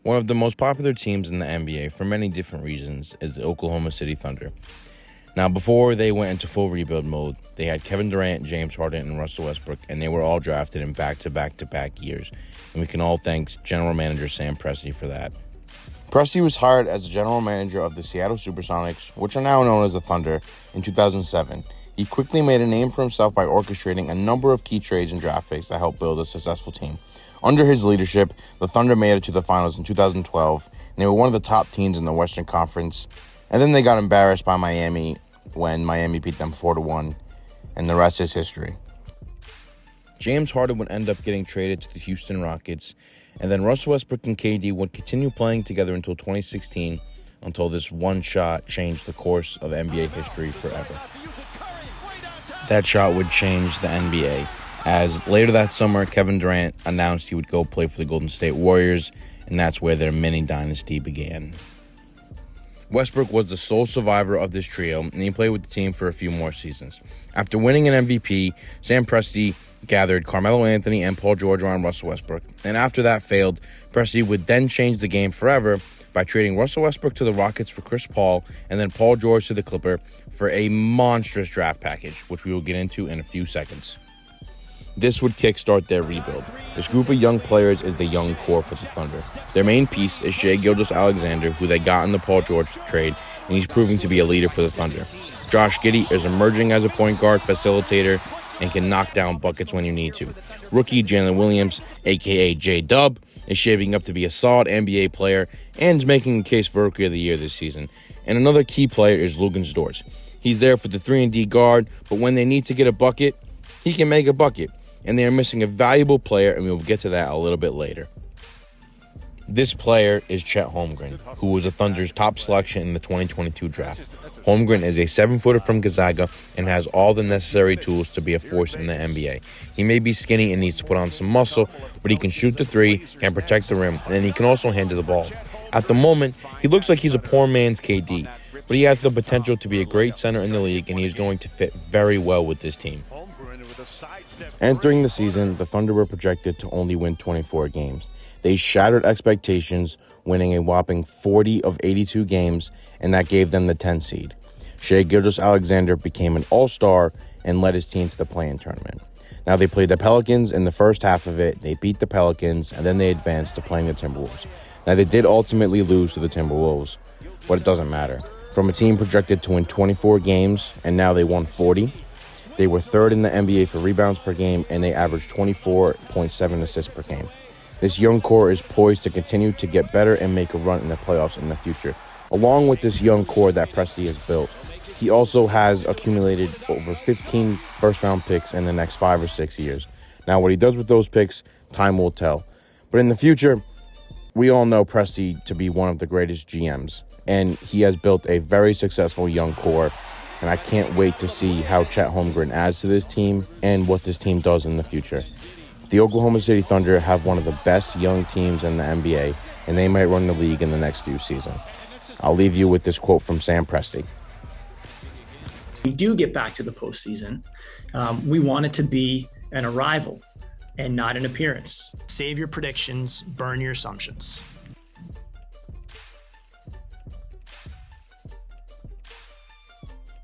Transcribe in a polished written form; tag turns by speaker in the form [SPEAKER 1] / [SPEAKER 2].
[SPEAKER 1] One of the most popular teams in the NBA for many different reasons is the Oklahoma City Thunder. Now, before they went into full rebuild mode, they had Kevin Durant, James Harden, and Russell Westbrook, and they were all drafted in back-to-back years. And we can all thank General Manager Sam Presti for that. Presti was hired as the general manager of the Seattle Supersonics, which are now known as the Thunder, in 2007. He quickly made a name for himself by orchestrating a number of key trades and draft picks that helped build a successful team. Under his leadership, the Thunder made it to the finals in 2012, and they were one of the top teams in the Western Conference. And then they got embarrassed by Miami when Miami beat them 4-1, and the rest is history. James Harden would end up getting traded to the Houston Rockets, and then Russell Westbrook and KD would continue playing together until 2016, until this one shot changed the course of NBA history forever. That shot would change the NBA, as later that summer, Kevin Durant announced he would go play for the Golden State Warriors, and that's where their mini dynasty began. Westbrook was the sole survivor of this trio, and he played with the team for a few more seasons. After winning an MVP, Sam Presti gathered Carmelo Anthony and Paul George around Russell Westbrook, and after that failed, Presti would then change the game forever by trading Russell Westbrook to the Rockets for Chris Paul, and then Paul George to the Clippers for a monstrous draft package, which we will get into in a few seconds. This would kickstart their rebuild. This group of young players is the young core for the Thunder. Their main piece is Shai Gilgeous-Alexander, who they got in the Paul George trade, and he's proving to be a leader for the Thunder. Josh Giddey is emerging as a point guard facilitator and can knock down buckets when you need to. Rookie Jalen Williams, a.k.a. J-Dub, is shaping up to be a solid NBA player and is making a case for Rookie of the Year this season. And another key player is Luguentz Dort. He's there for the 3-and-D guard, but when they need to get a bucket, he can make a bucket. And they are missing a valuable player, and we will get to that a little bit later. This player is Chet Holmgren, who was the Thunder's top selection in the 2022 draft. Holmgren is a 7-footer from Gonzaga and has all the necessary tools to be a force in the NBA. He may be skinny and needs to put on some muscle, but he can shoot the three, can protect the rim, and he can also handle the ball. At the moment, he looks like he's a poor man's KD, but he has the potential to be a great center in the league, and he is going to fit very well with this team. Entering the season, the Thunder were projected to only win 24 games. They shattered expectations, winning a whopping 40 of 82 games, and that gave them the 10 seed. Shai Gilgeous-Alexander became an all-star and led his team to the play-in tournament. Now, they played the Pelicans in the first half of it. They beat the Pelicans, and then they advanced to playing the Timberwolves. Now, they did ultimately lose to the Timberwolves, but it doesn't matter. From a team projected to win 24 games, and now they won 40, they were third in the NBA for rebounds per game, and they averaged 24.7 assists per game. This young core is poised to continue to get better and make a run in the playoffs in the future. Along with this young core that Presti has built, he also has accumulated over 15 first-round picks in the next 5 or 6 years. Now, what he does with those picks, time will tell. But in the future, we all know Presti to be one of the greatest GMs, and he has built a very successful young core. And I can't wait to see how Chet Holmgren adds to this team and what this team does in the future. The Oklahoma City Thunder have one of the best young teams in the NBA, and they might run the league in the next few seasons. I'll leave you with this quote from Sam Presti.
[SPEAKER 2] We do get back to the postseason. We want it to be an arrival and not an appearance.
[SPEAKER 3] Save your predictions, burn your assumptions.